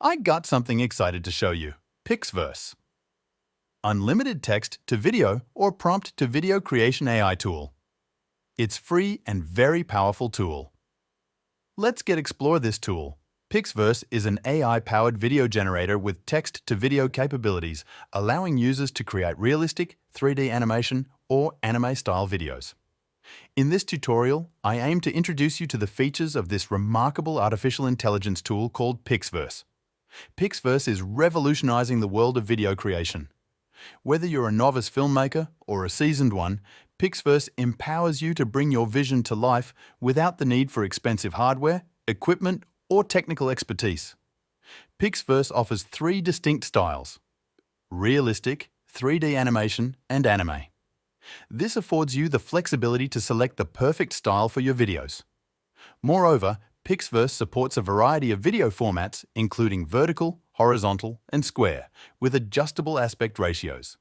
I got something excited to show you. Pixverse. Unlimited text to video or prompt to video creation AI tool. It's free and very powerful tool. Let's explore this tool. Pixverse is an AI-powered video generator with text-to-video capabilities, allowing users to create realistic 3D animation or anime-style videos. In this tutorial, I aim to introduce you to the features of this remarkable artificial intelligence tool called Pixverse. Pixverse is revolutionizing the world of video creation. Whether you're a novice filmmaker or a seasoned one, Pixverse empowers you to bring your vision to life without the need for expensive hardware, equipment, or technical expertise. Pixverse offers three distinct styles: realistic, 3D animation, and anime. This affords you the flexibility to select the perfect style for your videos. Moreover, Pixverse supports a variety of video formats, including vertical, horizontal, and square, with adjustable aspect ratios.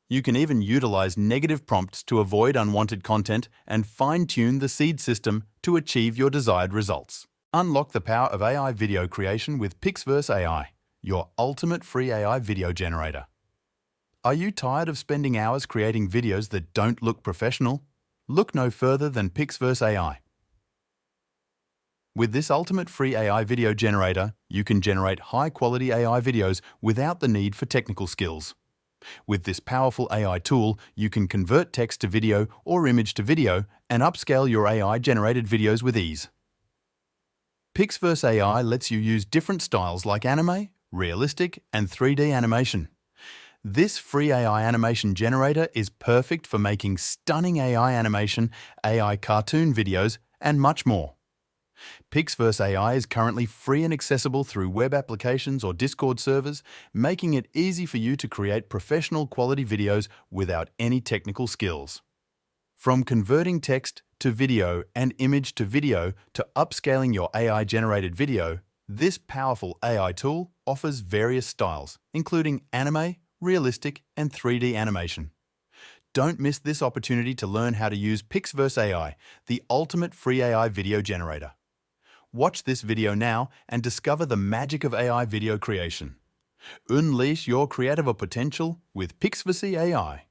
You can even utilize negative prompts to avoid unwanted content and fine-tune the seed system to achieve your desired results. Unlock the power of AI video creation with Pixverse AI, your ultimate free AI video generator. Are you tired of spending hours creating videos that don't look professional? Look no further than Pixverse AI. With this ultimate free AI video generator, you can generate high-quality AI videos without the need for technical skills. With this powerful AI tool, you can convert text to video or image to video and upscale your AI-generated videos with ease. Pixverse AI lets you use different styles like anime, realistic, and 3D animation. This free AI animation generator is perfect for making stunning AI animation, AI cartoon videos, and much more. Pixverse AI is currently free and accessible through web applications or Discord servers, making it easy for you to create professional quality videos without any technical skills. From converting text to video and image to video to upscaling your AI-generated video, this powerful AI tool offers various styles, including anime, realistic, and 3D animation. Don't miss this opportunity to learn how to use Pixverse AI, the ultimate free AI video generator. Watch this video now and discover the magic of AI video creation. Unleash your creative potential with Pixverse AI.